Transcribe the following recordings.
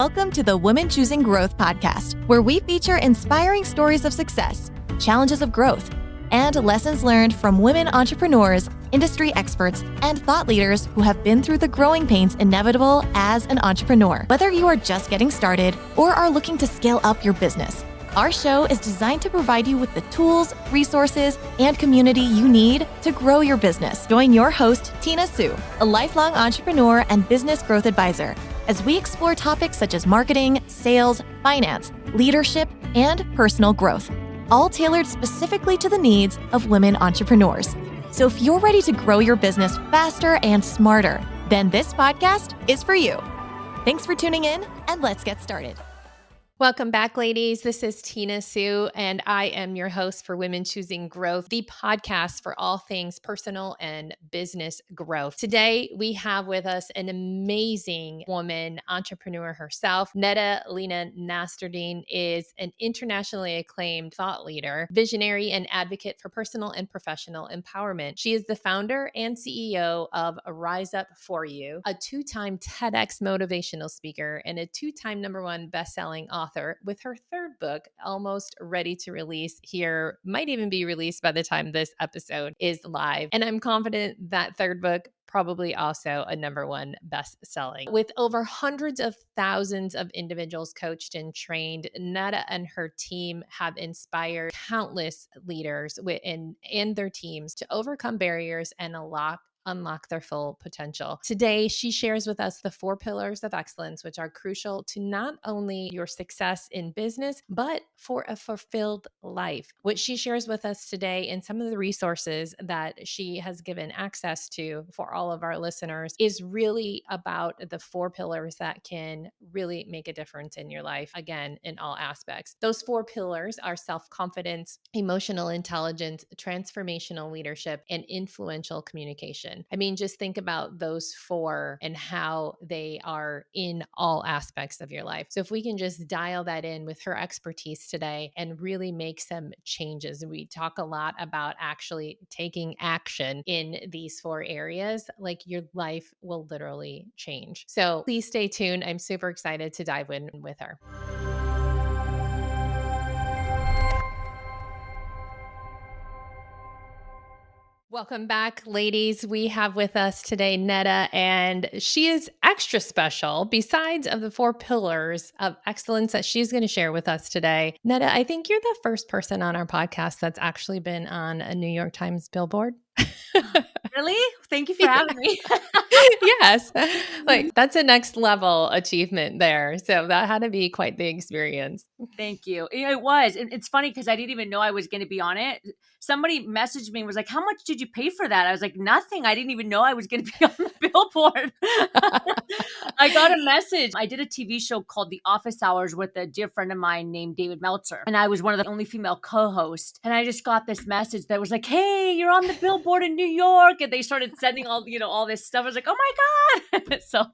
Welcome to the Women Choosing Growth podcast, where we feature inspiring stories of success, challenges of growth, and lessons learned from women entrepreneurs, industry experts, and thought leaders who have been through the growing pains inevitable as an entrepreneur. Whether you are just getting started or are looking to scale up your business, our show is designed to provide you with the tools, resources, and community you need to grow your business. Join your host, Tina Sue, a lifelong entrepreneur and business growth advisor, as we explore topics such as marketing, sales, finance, leadership, and personal growth, all tailored specifically to the needs of women entrepreneurs. So if you're ready to grow your business faster and smarter, then this podcast is for you. Thanks for tuning in, and let's get started. Welcome back, ladies. This is Tina Sue, and I am your host for Women Choosing Growth, the podcast for all things personal and business growth. Today, we have with us an amazing woman, entrepreneur herself. Nada Nasserdeen is an internationally acclaimed thought leader, visionary, and advocate for personal and professional empowerment. She is the founder and CEO of Rise Up For You, a two-time TEDx motivational speaker, and a two-time #1 best-selling author, with her third book almost ready to release here, might even be released by the time this episode is live. And I'm confident that third book probably also a #1 best-selling. With over hundreds of thousands of individuals coached and trained, Nada and her team have inspired countless leaders and their teams to overcome barriers and unlock their full potential. Today, she shares with us the 4 pillars of excellence, which are crucial to not only your success in business, but for a fulfilled life. What she shares with us today and some of the resources that she has given access to for all of our listeners is really about the 4 pillars that can really make a difference in your life, again, in all aspects. Those 4 pillars are self-confidence, emotional intelligence, transformational leadership, and influential communication. I mean, just think about those 4 and how they are in all aspects of your life. So if we can just dial that in with her expertise today and really make some changes, we talk a lot about actually taking action in these 4 areas, like your life will literally change. So please stay tuned. I'm super excited to dive in with her. Welcome back, ladies. We have with us today Nada, and she is extra special. Besides of the 4 pillars of excellence that she's going to share with us today, Nada, I think you're the first person on our podcast that's actually been on a New York Times billboard. Really? Thank you for having me. Yes. Like that's a next level achievement there. So that had to be quite the experience. Thank you. It was. It's funny because I didn't even know I was going to be on it. Somebody messaged me and was like, "How much did you pay for that?" I was like, "Nothing. I didn't even know I was going to be on the billboard." I got a message. I did a TV show called The Office Hours with a dear friend of mine named David Meltzer. And I was one of the only female co-hosts. And I just got this message that was like, "Hey, you're on the billboard in New York." And they started sending all this stuff. I was like, "Oh my God." So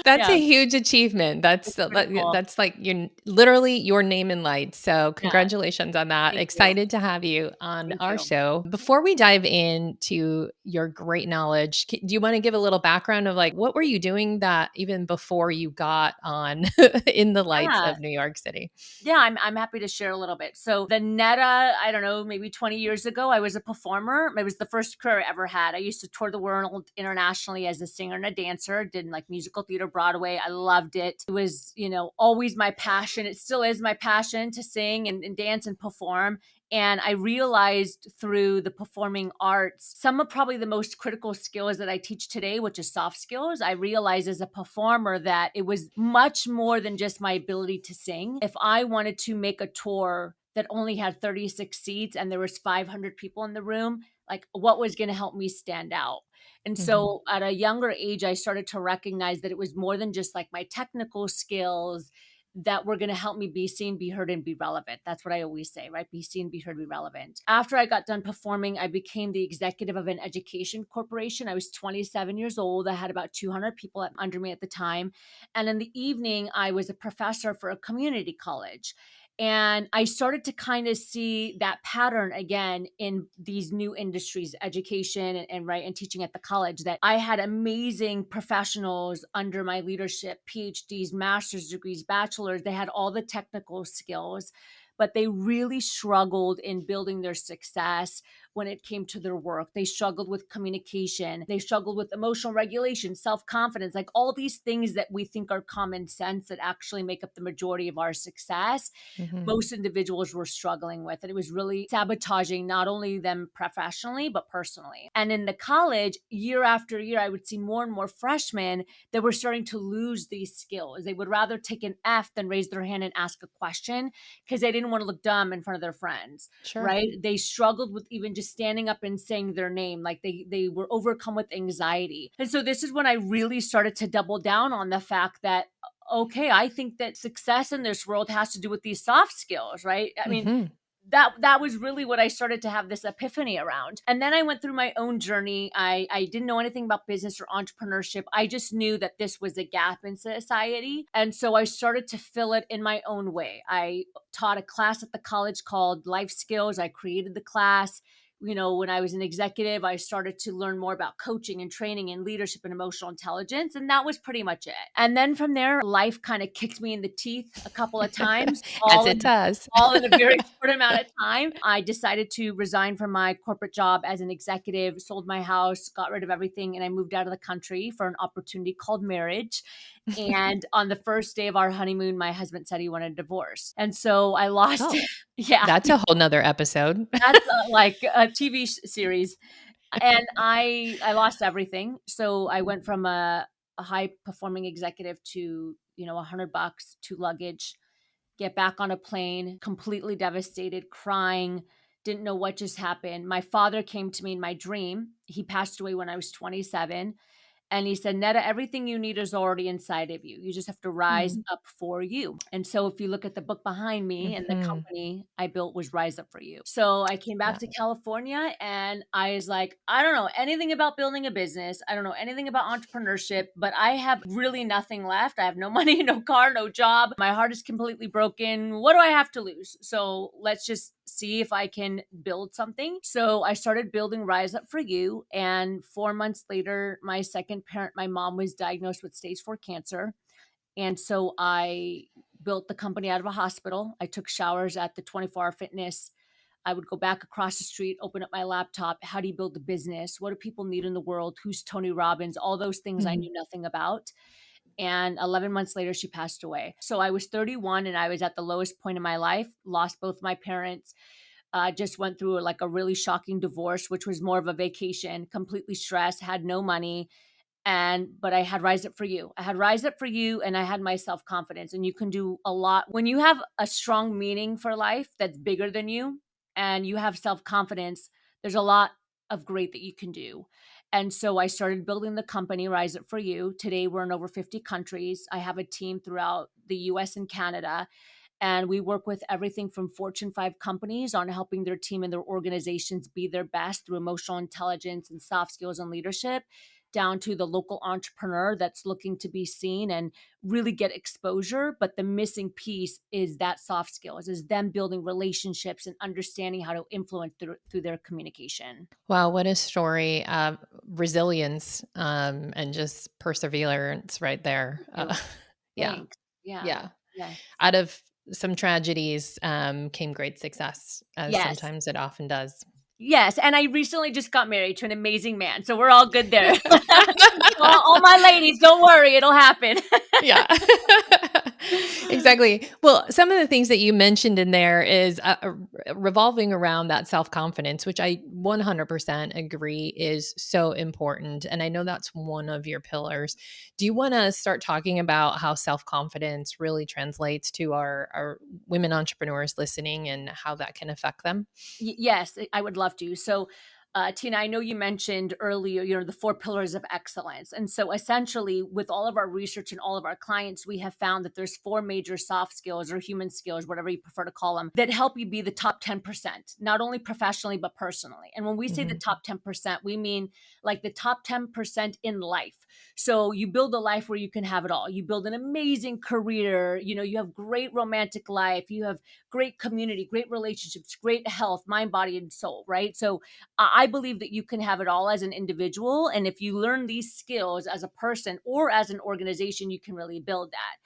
that's a huge achievement. That's cool. That's like literally your name in lights. So congratulations on that. Thank Excited to have you on Thank our you. show. Before we dive into your great knowledge, do you want to give a little background of like what were you doing that even before you got on in the lights of New York City? Yeah, I'm happy to share a little bit. So the Netta, I don't know, maybe 20 years ago, I was a performer. It was the first career I ever had. I used to tour the world internationally as a singer and a dancer, did like musical theater, Broadway. I loved it. It was, always my passion. It still is my passion to sing and dance and perform. And I realized through the performing arts, some of probably the most critical skills that I teach today, which is soft skills. I realized as a performer that it was much more than just my ability to sing. If I wanted to make a tour that only had 36 seats and there was 500 people in the room, like what was going to help me stand out? And so at a younger age, I started to recognize that it was more than just like my technical skills that were going to help me be seen, be heard, and be relevant. That's what I always say, right? Be seen, be heard, be relevant. After I got done performing, I became the executive of an education corporation. I was 27 years old. I had about 200 people under me at the time. And in the evening, I was a professor for a community college. And I started to kind of see that pattern again in these new industries, education and right and teaching at the college, that I had amazing professionals under my leadership, PhDs, master's degrees, bachelors. They had all the technical skills, but they really struggled in building their success when it came to their work. They struggled with communication. They struggled with emotional regulation, self-confidence, like all these things that we think are common sense that actually make up the majority of our success. Mm-hmm. Most individuals were struggling with. And it was really sabotaging not only them professionally, but personally. And in the college, year after year, I would see more and more freshmen that were starting to lose these skills. They would rather take an F than raise their hand and ask a question because they didn't want to look dumb in front of their friends, Sure. right? They struggled with even just standing up and saying their name. Like they were overcome with anxiety. And so this is when I really started to double down on the fact that, okay, I think that success in this world has to do with these soft skills, right? I mean, Mm-hmm. that was really what I started to have this epiphany around. And then I went through my own journey. I didn't know anything about business or entrepreneurship. I just knew that this was a gap in society. And so I started to fill it in my own way. I taught a class at the college called Life Skills. I created the class. When I was an executive, I started to learn more about coaching and training and leadership and emotional intelligence. And that was pretty much it. And then from there, life kind of kicked me in the teeth a couple of times, As it does. all in a very short amount of time. I decided to resign from my corporate job as an executive, sold my house, got rid of everything, and I moved out of the country for an opportunity called marriage. And on the first day of our honeymoon, my husband said he wanted a divorce. And so I lost it. Yeah. That's a whole nother episode. That's like a TV series. And I lost everything. So I went from a high performing executive to, $100, to luggage, get back on a plane, completely devastated, crying, didn't know what just happened. My father came to me in my dream. He passed away when I was 27. And he said, Netta, everything you need is already inside of you. You just have to rise up for you. And so if you look at the book behind me, and the company I built was Rise Up For You. So I came back to California and I was like, I don't know anything about building a business. I don't know anything about entrepreneurship, but I have really nothing left. I have no money, no car, no job. My heart is completely broken. What do I have to lose? So let's just see if I can build something. So I started building Rise Up For You. And 4 months later, my second parent, my mom, was diagnosed with stage 4 cancer. And so I built the company out of a hospital. I took showers at the 24 Hour Fitness. I would go back across the street, open up my laptop. How do you build a business? What do people need in the world? Who's Tony Robbins? All those things I knew nothing about. And 11 months later, she passed away. So I was 31 and I was at the lowest point in my life, lost both my parents, just went through like a really shocking divorce, which was more of a vacation, completely stressed, had no money. But I had Rise Up For You. I had Rise Up For You and I had my self-confidence. And you can do a lot when you have a strong meaning for life that's bigger than you and you have self-confidence. There's a lot of great that you can do. And so I started building the company Rise Up For You. Today we're in over 50 countries. I have a team throughout the US and Canada. And we work with everything from Fortune 5 companies on helping their team and their organizations be their best through emotional intelligence and soft skills and leadership, down to the local entrepreneur that's looking to be seen and really get exposure. But the missing piece is that soft skills, is them building relationships and understanding how to influence through their communication. Wow, what a story of resilience and just perseverance right there. Yeah. Thanks. Yeah. Yeah. Yes. Out of some tragedies came great success, as Yes. sometimes it often does. Yes. And I recently just got married to an amazing man. So we're all good there. all my ladies, don't worry. It'll happen. Yeah. Exactly. Well, some of the things that you mentioned in there is revolving around that self-confidence, which I 100% agree is so important. And I know that's one of your pillars. Do you want to start talking about how self-confidence really translates to our women entrepreneurs listening and how that can affect them? Yes, I would love to. So Tina, I know you mentioned earlier, the 4 pillars of excellence. And so essentially, with all of our research and all of our clients, we have found that there's 4 major soft skills or human skills, whatever you prefer to call them, that help you be the top 10%, not only professionally, but personally. And when we say the top 10%, we mean like the top 10% in life. So you build a life where you can have it all. You build an amazing career, you have great romantic life, you have great community, great relationships, great health, mind, body, and soul, right? So I believe that you can have it all as an individual. And if you learn these skills as a person or as an organization, you can really build that.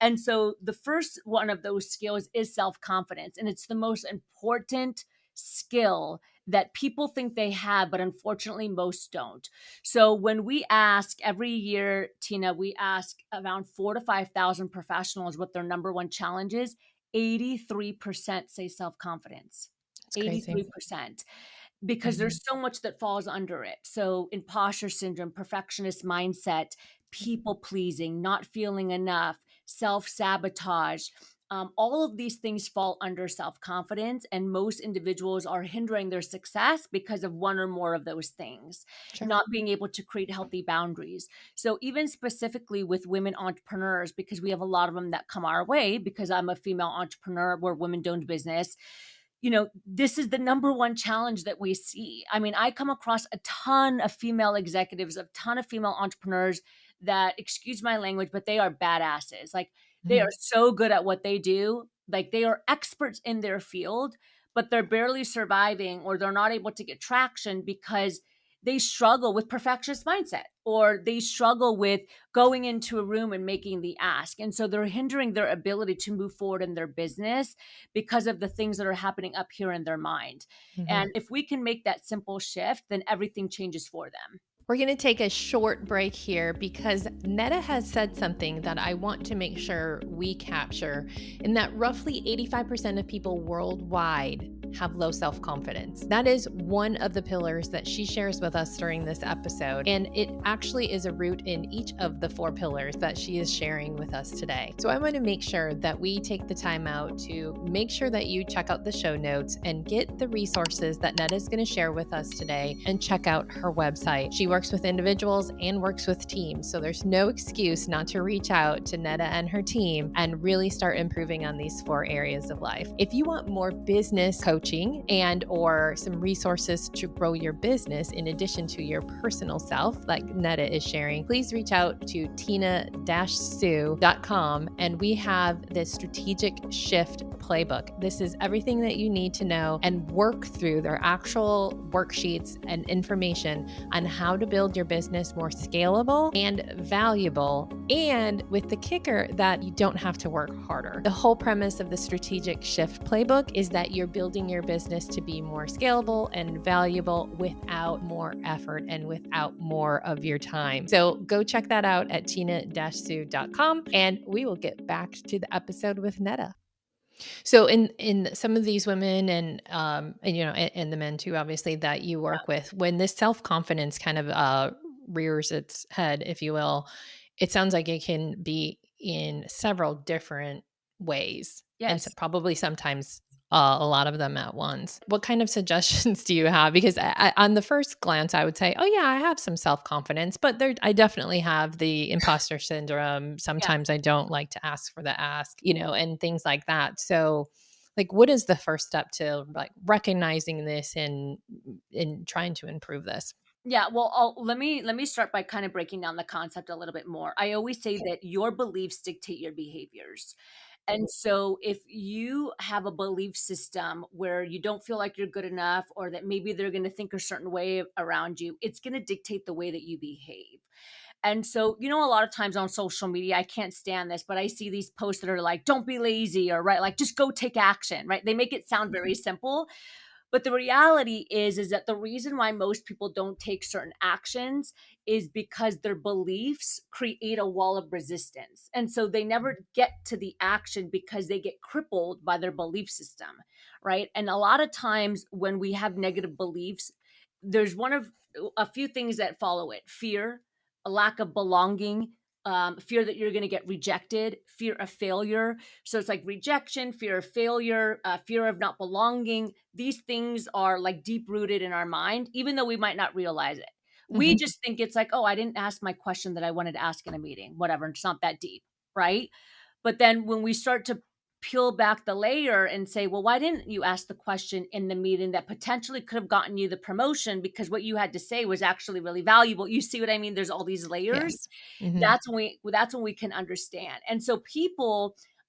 And so the first one of those skills is self-confidence. And it's the most important skill that people think they have, but unfortunately most don't. So when we ask every year, Tina, we ask around 4 to 5,000 professionals what their number one challenge is. 83% say self-confidence. It's crazy. 83%, because there's so much that falls under it. So imposter syndrome, perfectionist mindset, people pleasing, not feeling enough, self-sabotage. All of these things fall under self-confidence, and most individuals are hindering their success because of one or more of those things, Sure. not being able to create healthy boundaries. So even specifically with women entrepreneurs, because we have a lot of them that come our way, because I'm a female entrepreneur, we're women-owned business, this is the number one challenge that we see. I mean, I come across a ton of female executives, a ton of female entrepreneurs that, excuse my language, but they are badasses. Like, they are so good at what they do. Like, they are experts in their field, but they're barely surviving, or they're not able to get traction because they struggle with perfectionist mindset, or they struggle with going into a room and making the ask. And so they're hindering their ability to move forward in their business because of the things that are happening up here in their mind. And if we can make that simple shift, then everything changes for them. We're going to take a short break here because Netta has said something that I want to make sure we capture, in that roughly 85% of people worldwide have low self-confidence. That is one of the pillars that she shares with us during this episode, and it actually is a root in each of the 4 pillars that she is sharing with us today. So I want to make sure that we take the time out to make sure that you check out the show notes and get the resources that Netta is going to share with us today, and check out her website. She works with individuals and works with teams, so there's no excuse not to reach out to Netta and her team and really start improving on these 4 areas of life. If you want more business coaching and or some resources to grow your business in addition to your personal self, like Netta is sharing, please reach out to tina-sue.com, and we have the strategic shift playbook. This is everything that you need to know and work through their actual worksheets and information on how to build your business more scalable and valuable, and with the kicker that you don't have to work harder. The whole premise of the strategic shift playbook is that you're building your business to be more scalable and valuable without more effort and without more of your time. So go check that out at tina-sue.com, and we will get back to the episode with Netta. So in some of these women and the men too, obviously, that you work with, when this self-confidence kind of rears its head, if you will, it sounds like it can be in several different ways, and Yes. probably sometimes a lot of them at once. What kind of suggestions do you have? Because on the first glance, I would say, oh yeah, I have some self-confidence, but I definitely have the imposter syndrome. Sometimes I don't like to ask for the ask, and things like that. So like, what is the first step to like recognizing this and in trying to improve this? Yeah, well, let me start by kind of breaking down the concept a little bit more. I always say that your beliefs dictate your behaviors. And so if you have a belief system where you don't feel like you're good enough, or that maybe they're going to think a certain way around you, it's going to dictate the way that you behave. And so, a lot of times on social media, I can't stand this, but I see these posts that are like, don't be lazy, or right, like just go take action, right? They make it sound very simple. But the reality is that the reason why most people don't take certain actions is because their beliefs create a wall of resistance. And so they never get to the action because they get crippled by their belief system, right? And a lot of times when we have negative beliefs, there's one of a few things that follow it: fear, a lack of belonging, fear that you're going to get rejected, fear of failure. So it's like rejection, fear of failure, fear of not belonging. These things are like deep rooted in our mind, even though we might not realize it. We just think it's like, oh, I didn't ask my question that I wanted to ask in a meeting, whatever. It's not that deep, right? But then when we start to peel back the layer and say, well, why didn't you ask the question in the meeting that potentially could have gotten you the promotion because what you had to say was actually really valuable? You see what I mean? There's all these layers. Yes. Mm-hmm. That's when we can understand. And so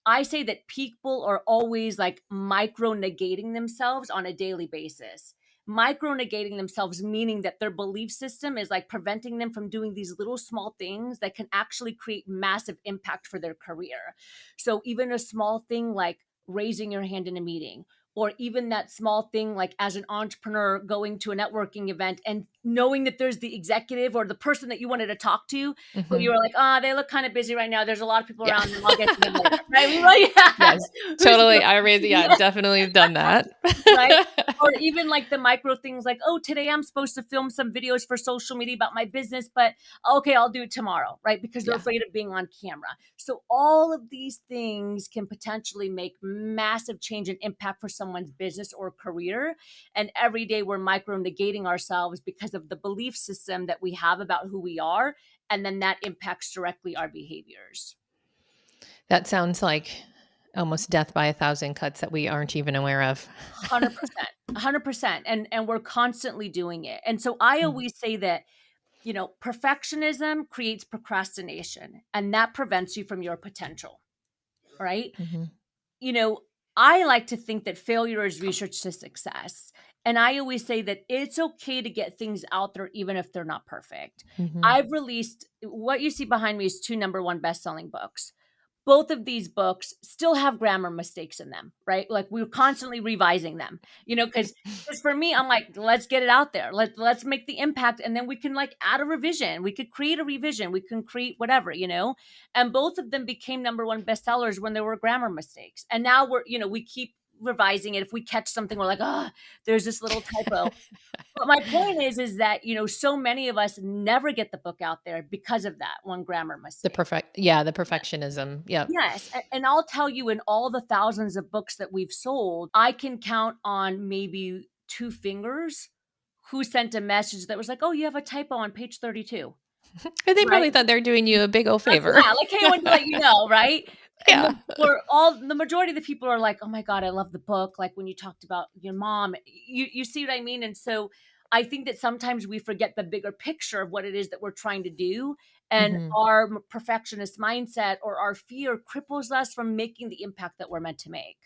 I say that people are always like micro negating themselves on a daily basis. Micro negating themselves, meaning that their belief system is like preventing them from doing these little small things that can actually create massive impact for their career. So even a small thing like raising your hand in a meeting, or even that small thing like as an entrepreneur going to a networking event and knowing that there's the executive or the person that you wanted to talk to, but you were like, they look kind of busy right now. There's a lot of people around them. I'll get to them later. Right? We like, Yes, totally. Definitely done that. Right? Or even like the micro things like, oh, today I'm supposed to film some videos for social media about my business, but okay, I'll do it tomorrow, right? Because they're afraid of being on camera. So all of these things can potentially make massive change and impact for someone's business or career. And every day we're micro negating ourselves because of the belief system that we have about who we are. And then that impacts directly our behaviors. That sounds like almost death by 1,000 cuts that we aren't even aware of. 100%. And we're constantly doing it. And so I always say that, perfectionism creates procrastination, and that prevents you from your potential, right? I like to think that failure is research to success. And I always say that it's okay to get things out there, even if they're not perfect. I've released, what you see behind me is 2 #1 best-selling books. Both of these books still have grammar mistakes in them, right? Like we're constantly revising them, because for me, I'm like, let's get it out there. Let's make the impact. And then we can like add a revision. We could create a revision. We can create whatever, and both of them became #1 bestsellers when there were grammar mistakes. And now we keep revising it. If we catch something, we're like, there's this little typo. But my point is that, so many of us never get the book out there because of that one grammar mistake. The perfectionism. Yep. Yes. And I'll tell you, in all the thousands of books that we've sold, I can count on maybe 2 fingers who sent a message that was like, oh, you have a typo on page 32. And they probably thought they're doing you a big old favor. Like, hey, I want to let you know, right? Yeah. And the majority of the people are like, oh my God, I love the book. Like when you talked about your mom, you see what I mean? And so I think that sometimes we forget the bigger picture of what it is that we're trying to do. And our perfectionist mindset or our fear cripples us from making the impact that we're meant to make.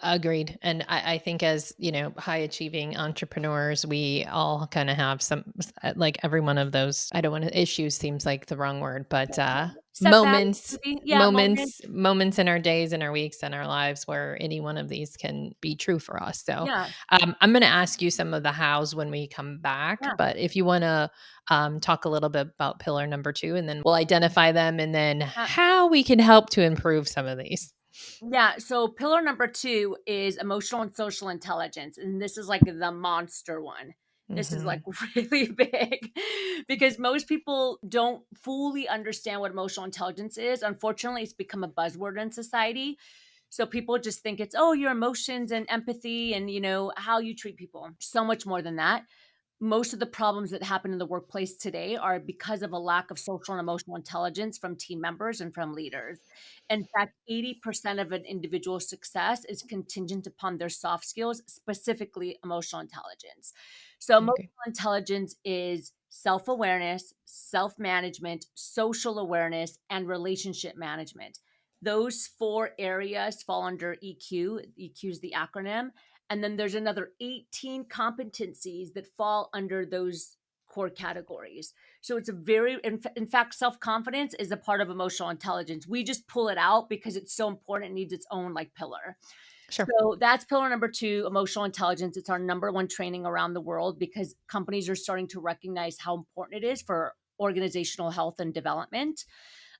Agreed. And I think as, high achieving entrepreneurs, we all kind of have some, like every one of those, I don't want to, issues seems like the wrong word, but moments in our days and our weeks and our lives where any one of these can be true for us. So I'm going to ask you some of the hows when we come back, but if you want to talk a little bit about pillar number 2, and then we'll identify them and then how we can help to improve some of these. Yeah. So pillar number 2 is emotional and social intelligence. And this is like the monster one. This is like really big because most people don't fully understand what emotional intelligence is. Unfortunately, it's become a buzzword in society. So people just think it's, your emotions and empathy and, how you treat people. So much more than that. Most of the problems that happen in the workplace today are because of a lack of social and emotional intelligence from team members and from leaders. In fact, 80% of an individual's success is contingent upon their soft skills, specifically emotional intelligence. So emotional intelligence is self-awareness, self-management, social awareness, and relationship management. Those 4 areas fall under EQ. EQ is the acronym. And then there's another 18 competencies that fall under those core categories. So it's in fact, self-confidence is a part of emotional intelligence. We just pull it out because it's so important. It needs its own pillar. Sure. So that's pillar number 2, emotional intelligence. It's our #1 training around the world because companies are starting to recognize how important it is for organizational health and development.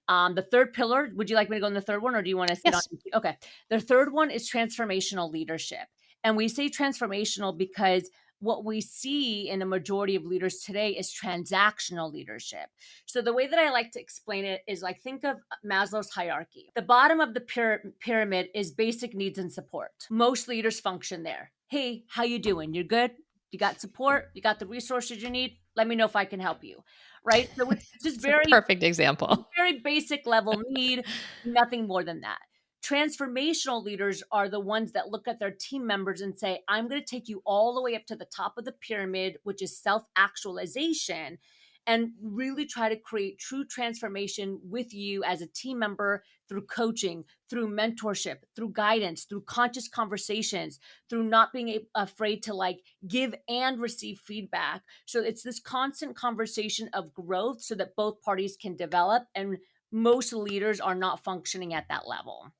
The 3rd pillar, would you like me to go in the 3rd one or do you want to sit on? Okay. The 3rd one is transformational leadership. And we say transformational because what we see in a majority of leaders today is transactional leadership. So the way that I like to explain it is like, think of Maslow's hierarchy. The bottom of the pyramid is basic needs and support. Most leaders function there. Hey, how you doing? You're good? You got support? You got the resources you need? Let me know if I can help you. Right? So it's just It's a perfect example. very basic level need, nothing more than that. Transformational leaders are the ones that look at their team members and say, I'm going to take you all the way up to the top of the pyramid, which is self-actualization, and really try to create true transformation with you as a team member through coaching, through mentorship, through guidance, through conscious conversations, through not being afraid to like give and receive feedback. So it's this constant conversation of growth so that both parties can develop, and most leaders are not functioning at that level.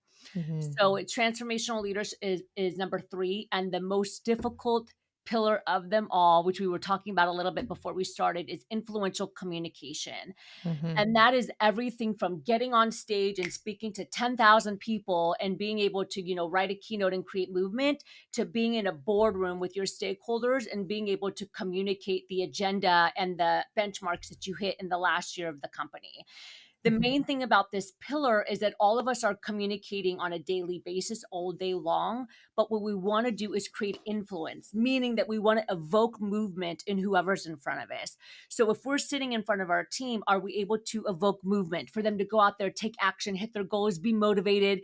So transformational leaders is number 3, and the most difficult pillar of them all, which we were talking about a little bit before we started, is influential communication. And that is everything from getting on stage and speaking to 10,000 people and being able to, write a keynote and create movement, to being in a boardroom with your stakeholders and being able to communicate the agenda and the benchmarks that you hit in the last year of the company. The main thing about this pillar is that all of us are communicating on a daily basis all day long. But what we want to do is create influence, meaning that we want to evoke movement in whoever's in front of us. So if we're sitting in front of our team, are we able to evoke movement for them to go out there, take action, hit their goals, be motivated,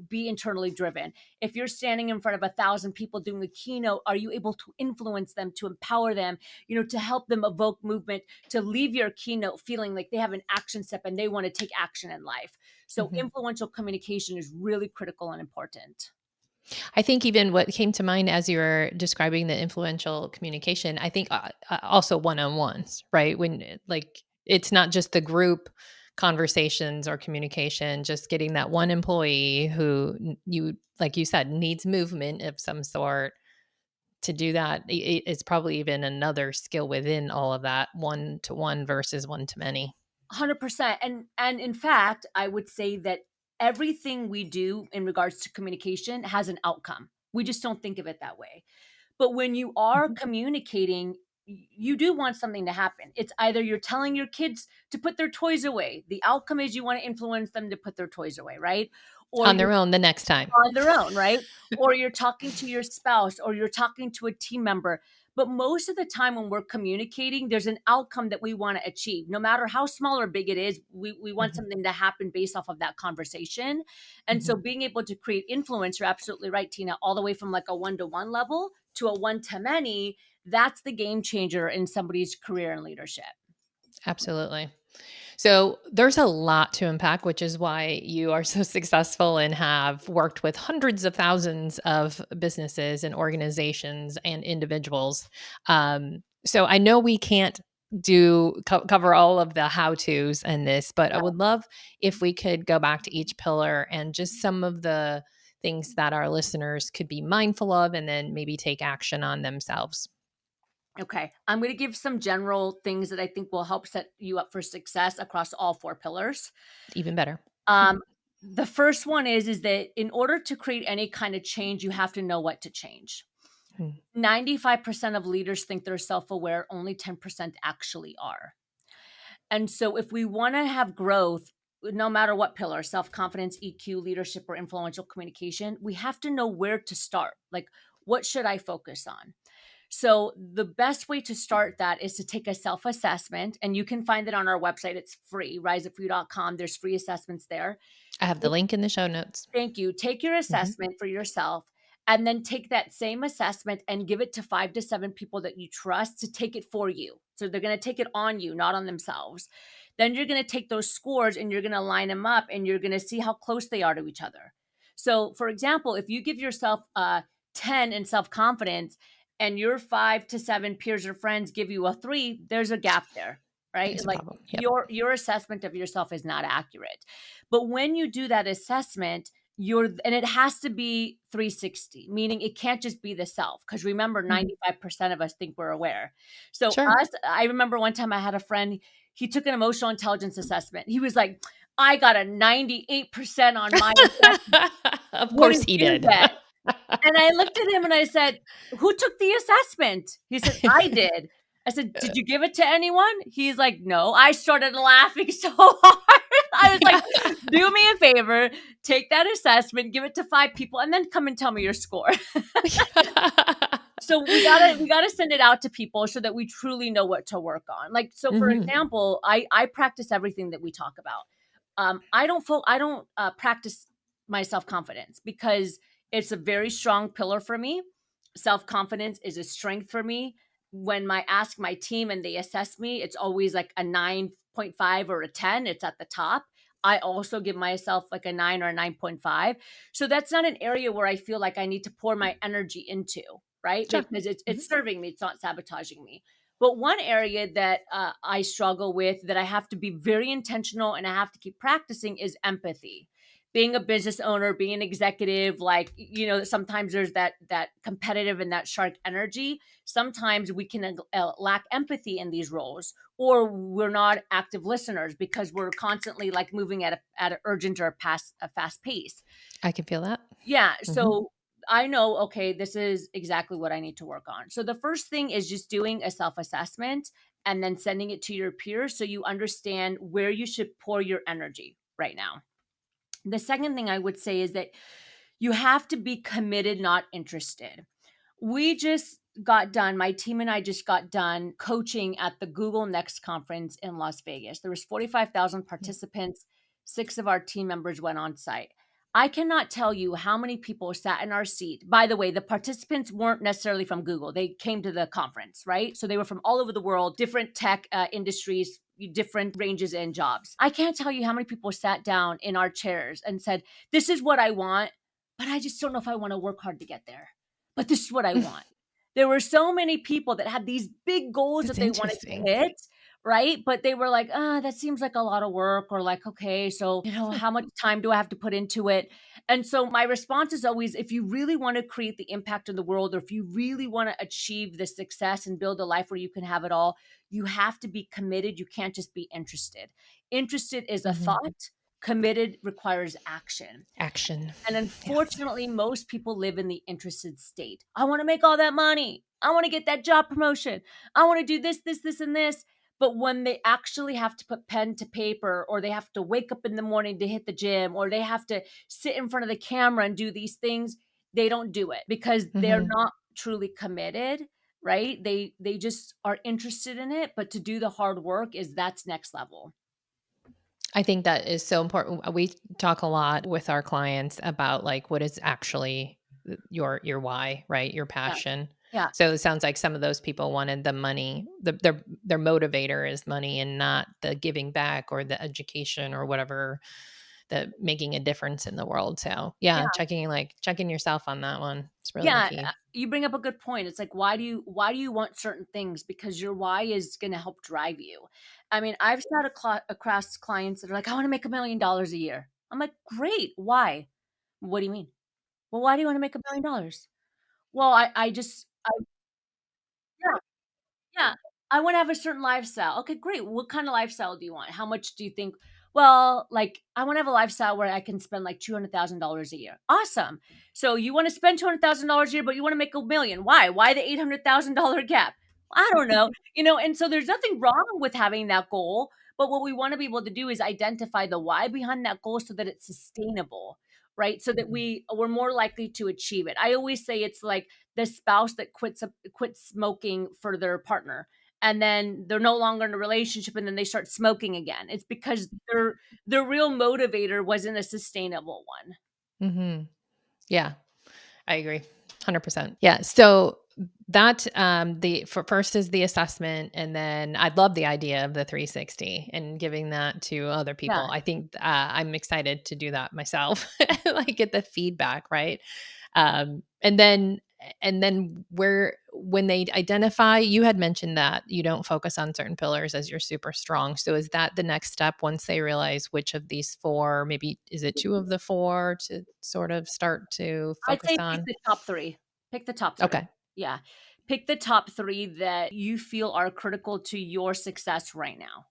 be internally driven? If you're standing in front of 1,000 people doing a keynote, are you able to influence them, to empower them, to help them evoke movement, to leave your keynote feeling like they have an action step and they want to take action in life? So influential communication is really critical and important. I think even what came to mind as you were describing the influential communication, I think also one-on-ones, right? When like it's not just the group conversations or communication, just getting that one employee who like you said, needs movement of some sort. To do that, it's probably even another skill within all of that, one-to-one versus one-to-many. 100%. And in fact, I would say that everything we do in regards to communication has an outcome. We just don't think of it that way. But when you are communicating, you do want something to happen. It's either you're telling your kids to put their toys away. The outcome is you want to influence them to put their toys away, right? Or On their own the next time. on their own, right? Or you're talking to your spouse, or you're talking to a team member. But most of the time when we're communicating, there's an outcome that we want to achieve. No matter how small or big it is, we want something to happen based off of that conversation. And so being able to create influence, you're absolutely right, Tina, all the way from like a one-to-one level to a one-to-many, that's the game changer in somebody's career and leadership. Absolutely. So there's a lot to unpack, which is why you are so successful and have worked with hundreds of thousands of businesses and organizations and individuals. So I know we can't cover all of the how-tos in this, but I would love if we could go back to each pillar and just some of the things that our listeners could be mindful of and then maybe take action on themselves. Okay. I'm going to give some general things that I think will help set you up for success across all 4 pillars. Even better. The first one is that in order to create any kind of change, you have to know what to change. 95% of leaders think they're self-aware, only 10% actually are. And so if we want to have growth, no matter what pillar, self-confidence, EQ, leadership, or influential communication, we have to know where to start. Like, what should I focus on? So the best way to start that is to take a self-assessment, and you can find it on our website. It's free, riseupforyou.com. There's free assessments there. I have the link in the show notes. Thank you. Take your assessment for yourself, and then take that same assessment and give it to 5 to 7 people that you trust to take it for you. So they're going to take it on you, not on themselves. Then you're going to take those scores and you're going to line them up, and you're going to see how close they are to each other. So for example, if you give yourself a 10 in self-confidence and your 5 to 7 peers or friends give you a 3, there's a gap there, right? There's like your assessment of yourself is not accurate. But when you do that assessment, and it has to be 360, meaning it can't just be the self. Because remember, 95% of us think we're aware. So I remember one time I had a friend, he took an emotional intelligence assessment. He was like, I got a 98% on my assessment. Of course he did. And I looked at him and I said, "Who took the assessment?" He said, "I did." I said, "Did you give it to anyone?" He's like, "No." I started laughing so hard. I was like, "Do me a favor, take that assessment, give it to 5 people, and then come and tell me your score." So we gotta send it out to people so that we truly know what to work on. Like, so for Mhm. example, I practice everything that we talk about. I don't practice my self-confidence because it's a very strong pillar for me. Self-confidence is a strength for me. When I ask my team and they assess me, it's always like a 9.5 or a 10. It's at the top. I also give myself like a 9 or a 9.5. So that's not an area where I feel like I need to pour my energy into, right? Sure. Because it's Mhm. it's serving me, it's not sabotaging me. But one area that I struggle with, that I have to be very intentional and I have to keep practicing, is empathy. Being a business owner, being an executive, like, sometimes there's that competitive and that shark energy. Sometimes we can lack empathy in these roles, or we're not active listeners because we're constantly like moving at an urgent or a fast pace. I can feel that. Yeah. Mhm. So I know, okay, this is exactly what I need to work on. So the first thing is just doing a self assessment and then sending it to your peers so you understand where you should pour your energy right now. The second thing I would say is that you have to be committed, not interested. We just got done, my team and I just got done coaching at the Google Next conference in Las Vegas. There was 45,000 participants. 6 of our team members went on site. I cannot tell you how many people sat in our seat. By the way, the participants weren't necessarily from Google. They came to the conference, right? So they were from all over the world, different tech industries, different ranges and jobs. I can't tell you how many people sat down in our chairs and said, "This is what I want, but I just don't know if I want to work hard to get there. But this is what I want." There were so many people that had these big goals That's that they wanted to interesting. hit, right? But they were like, that seems like a lot of work, or like, okay, so, how much time do I have to put into it? And so my response is always, if you really want to create the impact in the world, or if you really want to achieve the success and build a life where you can have it all, you have to be committed. You can't just be interested. Interested is a Mhm. thought, committed requires action. Action. And Yes. unfortunately, most people live in the interested state. I want to make all that money. I want to get that job promotion. I want to do this, this, this, and this. But when they actually have to put pen to paper, or they have to wake up in the morning to hit the gym, or they have to sit in front of the camera and do these things, they don't do it because they're Mhm. not truly committed, right? They just are interested in it, but to do the hard work, that's next level. I think that is so important. We talk a lot with our clients about like what is actually your why, right? Your Yeah. passion. Yeah. So it sounds like some of those people wanted the money. Their motivator is money and not the giving back or the education or whatever, the making a difference in the world. So yeah, checking yourself on that one. It's really the Yeah, key. you bring up a good point. It's like, why do you want certain things? Because your why is going to help drive you. I mean, I've sat across clients that are like, "I want to make $1 million a year." I'm like, "Great, why?" "What do you mean?" "Well, why do you want to make $1 million?" "Well, I just, yeah." Yeah, I wanna have a certain lifestyle. Okay, great. What kind of lifestyle do you want? How much do you think? Well, like, I wanna have a lifestyle where I can spend like $200,000 a year. Awesome. So you wanna spend $200,000 a year, but you wanna make a million. Why? Why the $800,000 gap? I don't know. And so there's nothing wrong with having that goal, but what we wanna be able to do is identify the why behind that goal so that it's sustainable, right? So that we're more likely to achieve it. I always say it's like the spouse that quits smoking for their partner, and then they're no longer in a relationship, and then they start smoking again. It's because their real motivator wasn't a sustainable one. Hmm. Yeah. I agree. 100%. Yeah. So that the for first is the assessment, and then I love the idea of the 360 and giving that to other Yeah, people. I think I'm excited to do that myself. Like get the feedback, right? And then where when they identify, you had mentioned that you don't focus on certain pillars as you're super strong. So is that the next step once they realize which of these four, maybe is it two of the four to sort of start to I'd focus say pick on? the top 3. Pick the top 3. Okay. Yeah. Pick the top 3 that you feel are critical to your success right now,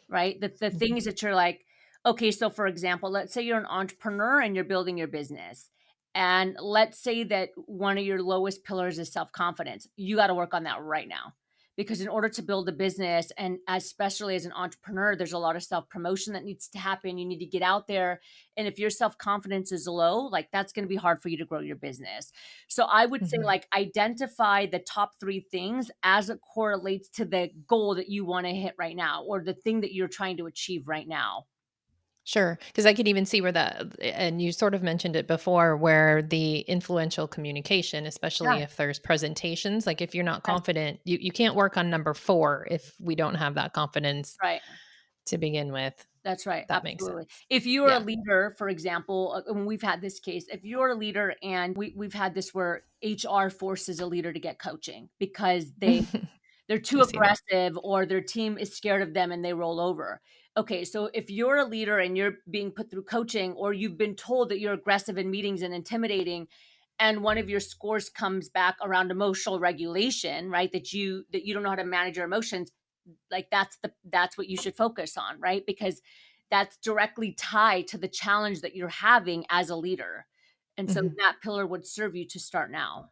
right? The Mhm. things that you're like, okay, so for example, let's say you're an entrepreneur and you're building your business. And let's say that one of your lowest pillars is self-confidence. You got to work on that right now. Because in order to build a business, and especially as an entrepreneur, there's a lot of self-promotion that needs to happen. You need to get out there. And if your self-confidence is low, like that's going to be hard for you to grow your business. So I would say like identify the top 3 things as it correlates to the goal that you want to hit right now, or the thing that you're trying to achieve right now. Sure. Because I could even see where that, and you sort of mentioned it before, where the influential communication, especially Yeah. if there's presentations, like if you're not Yes. confident, you can't work on number 4 if we don't have that confidence Right. to begin with. That's right. That makes Absolutely. sense. If you're a Yeah. leader, for example, and we've had this case, if you're a leader and we've had this where HR forces a leader to get coaching because they're too I see that. aggressive or their team is scared of them and they roll over. Okay, so if you're a leader and you're being put through coaching, or you've been told that you're aggressive in meetings and intimidating, and one of your scores comes back around emotional regulation, right? That you don't know how to manage your emotions, like that's what you should focus on, right? Because that's directly tied to the challenge that you're having as a leader. And so Mhm. that pillar would serve you to start now.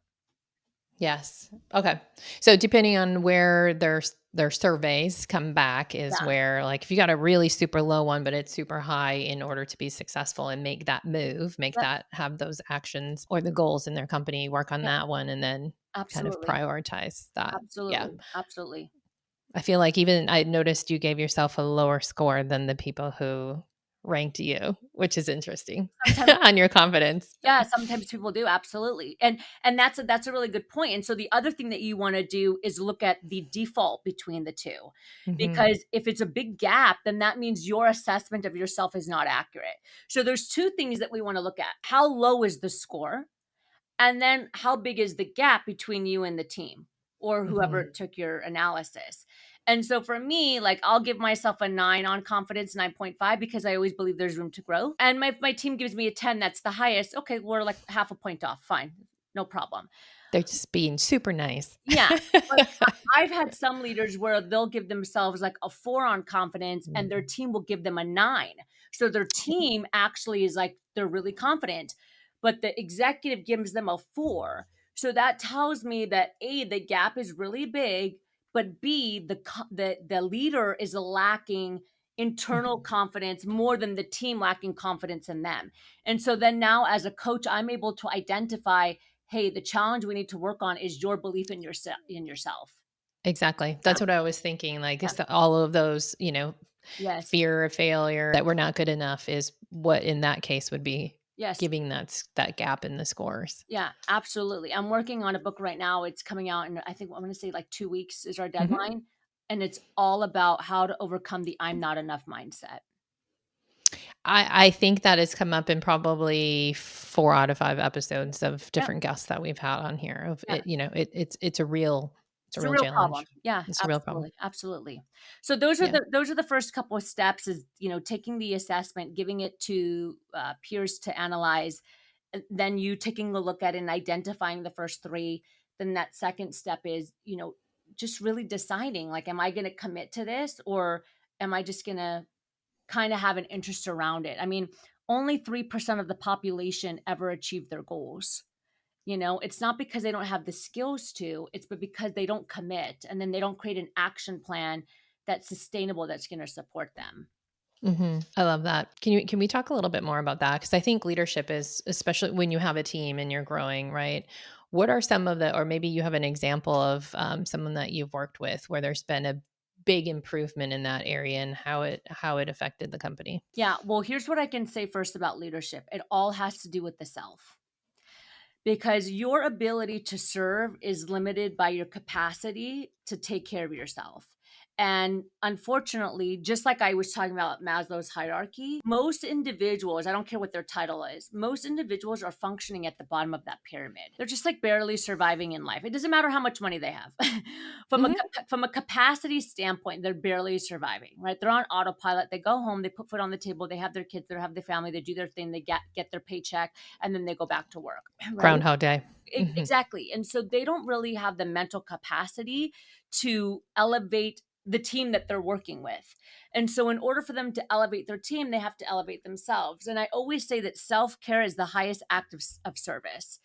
Yes. Okay. So depending on where their surveys come back is Yeah. where, like, if you got a really super low one but it's super high, in order to be successful and make that move, make Yep. that, have those actions or the goals in their company, work on Yep. that one and then kind of Absolutely. prioritize that. Yeah. Absolutely. Absolutely. I feel like even I noticed you gave yourself a lower score than the people who ranked you, which is interesting Sometimes on your confidence. Yeah, sometimes people do, absolutely. And that's a really good point. And so the other thing that you want to do is look at the default between the two. Mhm. Because if it's a big gap, then that means your assessment of yourself is not accurate. So there's 2 things that we want to look at. How low is the score? And then how big is the gap between you and the team or whoever Mhm. took your analysis? And so for me, like I'll give myself a 9 on confidence, 9.5, because I always believe there's room to grow. And my team gives me a 10, that's the highest. Okay, we're like half a point off. Fine. No problem. They're just being super nice. Yeah. But I've had some leaders where they'll give themselves like a 4 on confidence and their team will give them a 9. So their team actually is like, they're really confident, but the executive gives them a 4. So that tells me that A, the gap is really big, but B, the leader is lacking internal Mhm. confidence more than the team lacking confidence in them. And so then now as a coach, I'm able to identify, hey, the challenge we need to work on is your belief in yourself. Exactly. Yeah. That's what I was thinking, like, Yeah. it's all of those, Yes. fear of failure, that we're not good enough is what in that case would be Yes. giving that gap in the scores. Yeah, absolutely. I'm working on a book right now. It's coming out in, I think I'm going to say like 2 weeks is our Mhm. deadline. And it's all about how to overcome the I'm not enough mindset. I think that has come up in probably 4 out of 5 episodes of Yeah. different guests that we've had on here of Yeah. it, it's a real It's a real problem. challenge. Yeah, It's a real problem. absolutely. Absolutely. So those are Yeah. the first couple of steps is, taking the assessment, giving it to peers to analyze, and then you taking a look at it and identifying the first 3. Then that second step is, just really deciding like, am I going to commit to this, or am I just going to kind of have an interest around it? I mean, only 3% of the population ever achieve their goals. It's not because they don't have the skills to, it's but because they don't commit and then they don't create an action plan that's sustainable, that's going to support them. I love that. Can we talk a little bit more about that? Because I think leadership is, especially when you have a team and you're growing, right? What are some of the, or maybe you have an example of someone that you've worked with where there's been a big improvement in that area and how it affected the company? Yeah. Well, here's what I can say first about leadership. It all has to do with the self, because your ability to serve is limited by your capacity to take care of yourself. And unfortunately, just like I was talking about Maslow's hierarchy, most individuals, I don't care what their title is, most individuals are functioning at the bottom of that pyramid. They're just like barely surviving in life. It doesn't matter how much money they have. Hmm. From a capacity standpoint, they're barely surviving, right? They're on autopilot. They go home, they put food on the table, they have their kids, they have their family, they do their thing, they get their paycheck, and then they go back to work, right? Groundhog Day. Hmm. Exactly. And so they don't really have the mental capacity to elevate the team that they're working with. And so in order for them to elevate their team, they have to elevate themselves. And I always say that self-care is the highest act of service,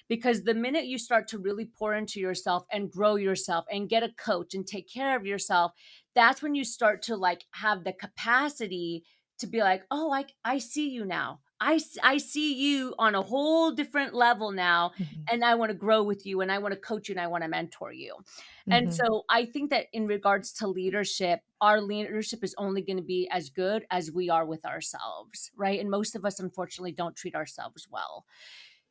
because the minute you start to really pour into yourself and grow yourself and get a coach and take care of yourself, that's when you start to like have the capacity to be like, oh, I see you now. I see you on a whole different level now, Mhm. and I want to grow with you, and I want to coach you, and I want to mentor you. And Mhm. so I think that in regards to leadership, our leadership is only going to be as good as we are with ourselves, right? And most of us, unfortunately, don't treat ourselves well.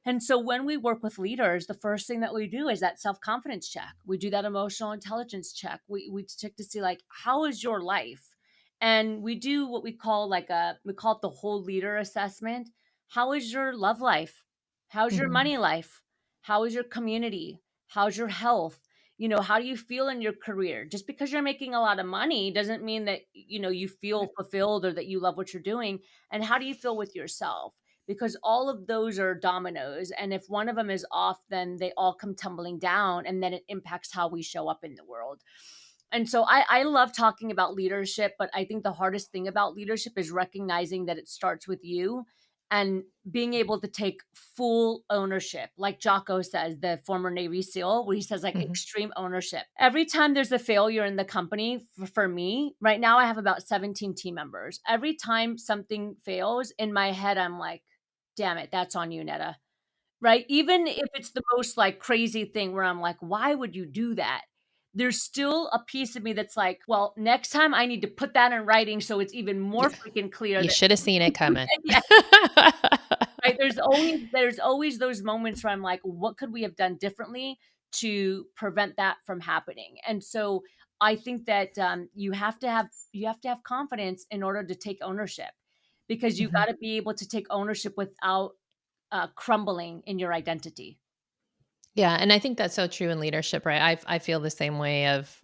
And so when we work with leaders, the first thing that we do is that self-confidence check. We do that emotional intelligence check. We check to see like, how is your life? And we do what we call it the whole leader assessment. How is your love life? How's your Mhm. money life? How is your community? How's your health? How do you feel in your career? Just because you're making a lot of money doesn't mean that, you feel fulfilled or that you love what you're doing. And how do you feel with yourself? Because all of those are dominoes. And if one of them is off, then they all come tumbling down, and then it impacts how we show up in the world. And so I love talking about leadership, but I think the hardest thing about leadership is recognizing that it starts with you and being able to take full ownership. Like Jocko says, the former Navy SEAL, where he says like Mhm. extreme ownership. Every time there's a failure in the company, for me, right now I have about 17 team members. Every time something fails in my head, I'm like, damn it, that's on you, Netta. Right? Even if it's the most like crazy thing where I'm like, why would you do that? There's still a piece of me that's like, well, next time I need to put that in writing so it's even more Yeah. freaking clear You that should have seen it coming. yeah, right. There's always those moments where I'm like, what could we have done differently to prevent that from happening? And so I think that you have to have confidence in order to take ownership, because you Mhm. got to be able to take ownership without crumbling in your identity. Yeah, and I think that's so true in leadership, right? I feel the same way of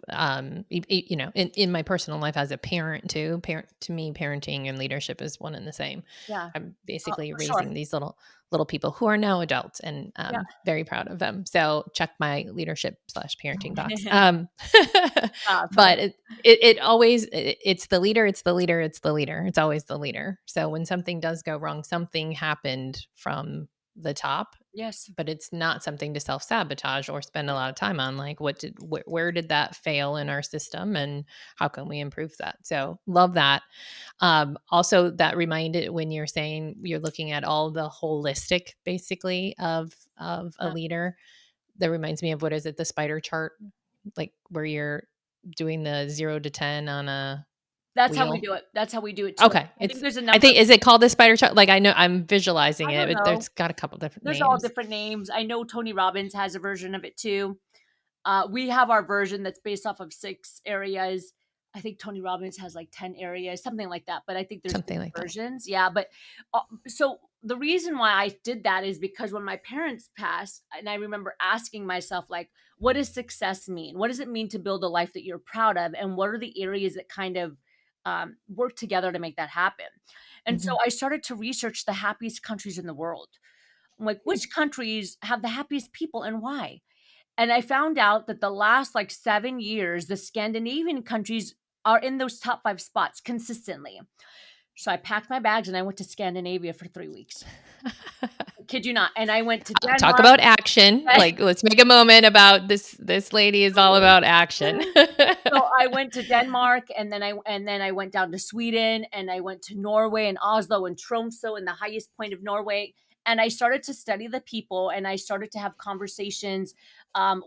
in my personal life as a parent too. Parent to me, parenting and leadership is one and the same. Yeah, I'm basically for sure. raising these little people who are now adults, and Yeah. very proud of them. So check my leadership slash parenting box. For But it always it's the leader, it's the leader, it's the leader. It's always the leader. So when something does go wrong, something happened from the top, yes. but it's not something to self-sabotage or spend a lot of time on. Like, where did that fail in our system, and how can we improve that? So love that. Also, that reminded when you're saying you're looking at all the holistic basically of a Yeah. leader, that reminds me of, what is it, the spider chart, like where you're doing the 0 to 10 on a That's how we wheel. do it. That's how we do it too. Okay, I think there's a I number think, of, is it called the spider chart? Like, I know I'm visualizing I it, don't but know. there's got a couple different There's all names. different names. I know Tony Robbins has a version of it too. We have our version that's based off of 6 areas. I think Tony Robbins has like 10 areas, something like that. But I think there's Something different like that. versions. Yeah. But so the reason why I did that is because when my parents passed, and I remember asking myself, like, what does success mean? What does it mean to build a life that you're proud of? And what are the areas that kind of work together to make that happen? And so Mhm. I started to research the happiest countries in the world. I'm like, Hmm. which countries have the happiest people and why? And I found out that the last like 7 years, the Scandinavian countries are in those top 5 spots consistently. So I packed my bags and I went to Scandinavia for 3 weeks. I kid you not. And I went to Talk Denmark. about action. Like, let's make a moment about this. This lady is all about action. So I went to Denmark, and then I went down to Sweden, and I went to Norway and Oslo and Tromsø, in the highest point of Norway. And I started to study the people, and I started to have conversations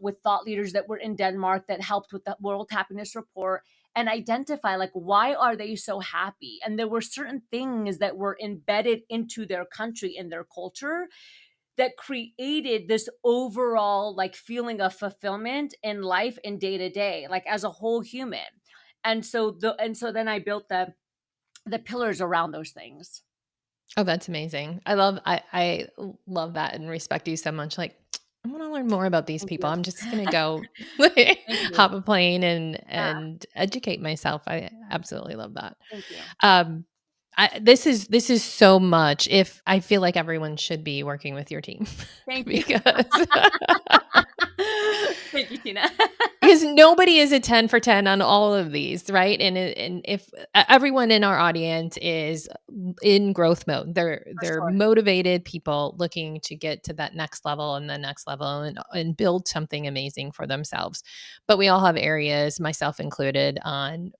with thought leaders that were in Denmark that helped with the World Happiness Report, and identify like, why are they so happy? And there were certain things that were embedded into their country and their culture that created this overall like feeling of fulfillment in life and day to day, like as a whole human. And so then I built the pillars around those things. Oh, that's amazing. I love that and respect you so much. Like, I want to learn more about these Thank people. you. I'm just gonna go Thank you. hop a plane and Yeah, educate myself. I absolutely love that. thank you. Um, this is so much. If I feel like everyone should be working with your team Thank you. because Thank you, Tina. because nobody is a 10 for 10 on all of these, right? And if everyone in our audience is in growth mode, they're sure. motivated people looking to get to that next level and the next level and build something amazing for themselves. But we all have areas, myself included, on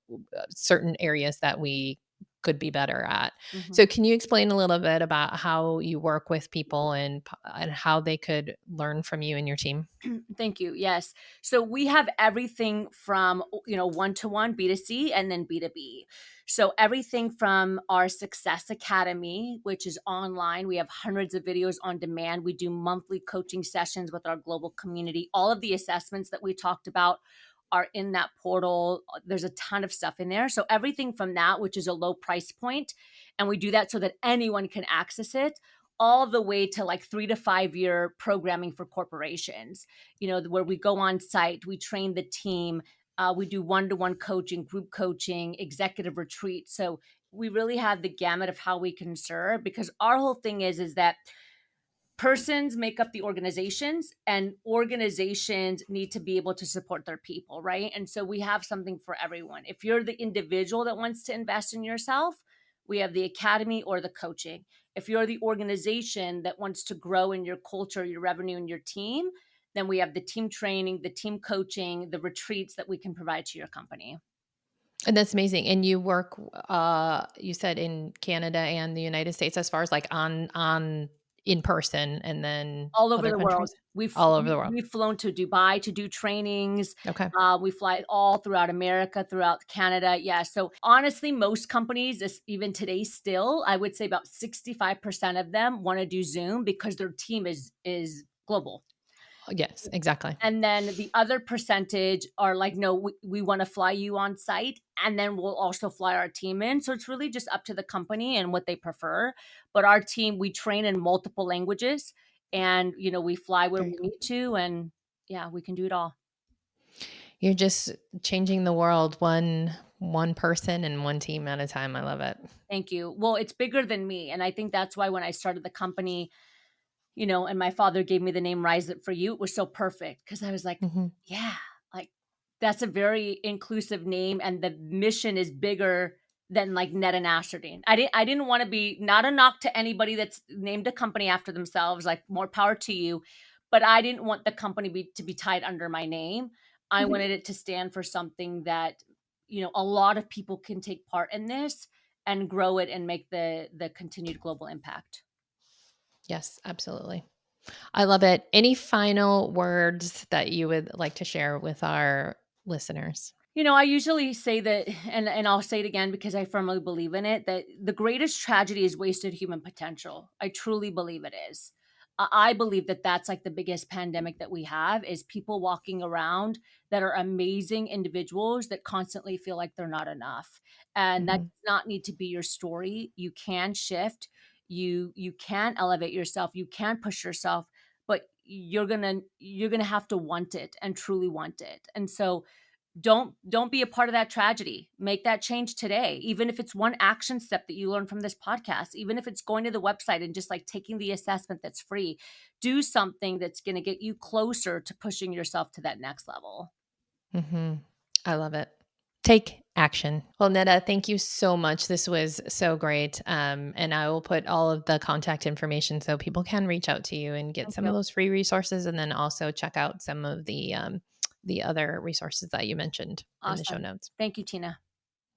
certain areas that we could be better at. Mhm. So can you explain a little bit about how you work with people and how they could learn from you and your team? Thank you. Yes. So we have everything from, one-to-one B2C and then B2B. So everything from our Success Academy, which is online. We have hundreds of videos on demand. We do monthly coaching sessions with our global community. All of the assessments that we talked about are in that portal. There's a ton of stuff in there. So everything from that, which is a low price point, and we do that so that anyone can access it, all the way to like 3 to 5 year programming for corporations, where we go on site, we train the team, we do one-to-one coaching, group coaching, executive retreat. So we really have the gamut of how we can serve, because our whole thing is that persons make up the organizations, and organizations need to be able to support their people, right? And so we have something for everyone. If you're the individual that wants to invest in yourself, we have the academy or the coaching. If you're the organization that wants to grow in your culture, your revenue, and your team, then we have the team training, the team coaching, the retreats that we can provide to your company. And that's amazing. And you work, you said in Canada and the United States, as far as like on in person, and then All over other the world. countries We've all over we, the world. we've flown to Dubai to do trainings. Okay. We fly all throughout America, throughout Canada. Yeah. So honestly, most companies, even today, still, I would say about 65% of them want to do Zoom because their team is global. Yes, exactly. And then the other percentage are like, no, we want to fly you on site, and then we'll also fly our team in. So it's really just up to the company and what they prefer. But our team, we train in multiple languages, and we fly where Very we cool. need to, and yeah, we can do it all. You're just changing the world one person and one team at a time. I love it. Thank you. Well, it's bigger than me, and I think that's why when I started the company, and my father gave me the name Rise Up For You, it was so perfect, because I was like, Hmm. yeah, like that's a very inclusive name, and the mission is bigger than like Nada Nasserdeen. I didn't want to be, not a knock to anybody that's named a company after themselves, like more power to you, but I didn't want the company to be tied under my name. I Hmm. wanted it to stand for something that, a lot of people can take part in this and grow it and make the continued global impact. Yes, absolutely. I love it. Any final words that you would like to share with our listeners? I usually say that, and I'll say it again because I firmly believe in it, that the greatest tragedy is wasted human potential. I truly believe it is. I believe that that's like the biggest pandemic that we have, is people walking around that are amazing individuals that constantly feel like they're not enough. And that Hmm. does not need to be your story. You can shift. You can elevate yourself. You can push yourself, but you're gonna have to want it and truly want it. And so don't be a part of that tragedy. Make that change today, even if it's one action step that you learn from this podcast, even if it's going to the website and just like taking the assessment that's free. Do something that's going to get you closer to pushing yourself to that next level. Hmm. I love it. Take action. Well, Neda, thank you so much. This was so great. And I will put all of the contact information so people can reach out to you and get Thank some you. of those free resources, and then also check out some of the other resources that you mentioned in the show Awesome. notes. Thank you, Tina.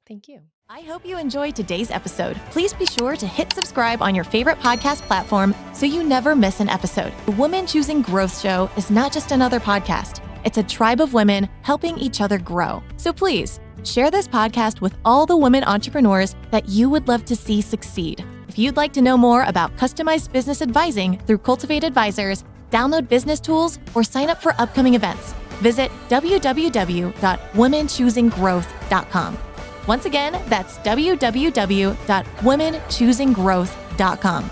Thank you. I hope you enjoyed today's episode. Please be sure to hit subscribe on your favorite podcast platform so you never miss an episode. The Women Choosing Growth Show is not just another podcast. It's a tribe of women helping each other grow. So please share this podcast with all the women entrepreneurs that you would love to see succeed. If you'd like to know more about customized business advising through Cultivate Advisors, download business tools, or sign up for upcoming events, visit www.womenchoosinggrowth.com. Once again, that's www.womenchoosinggrowth.com.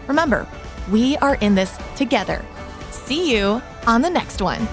Remember, we are in this together. See you on the next one.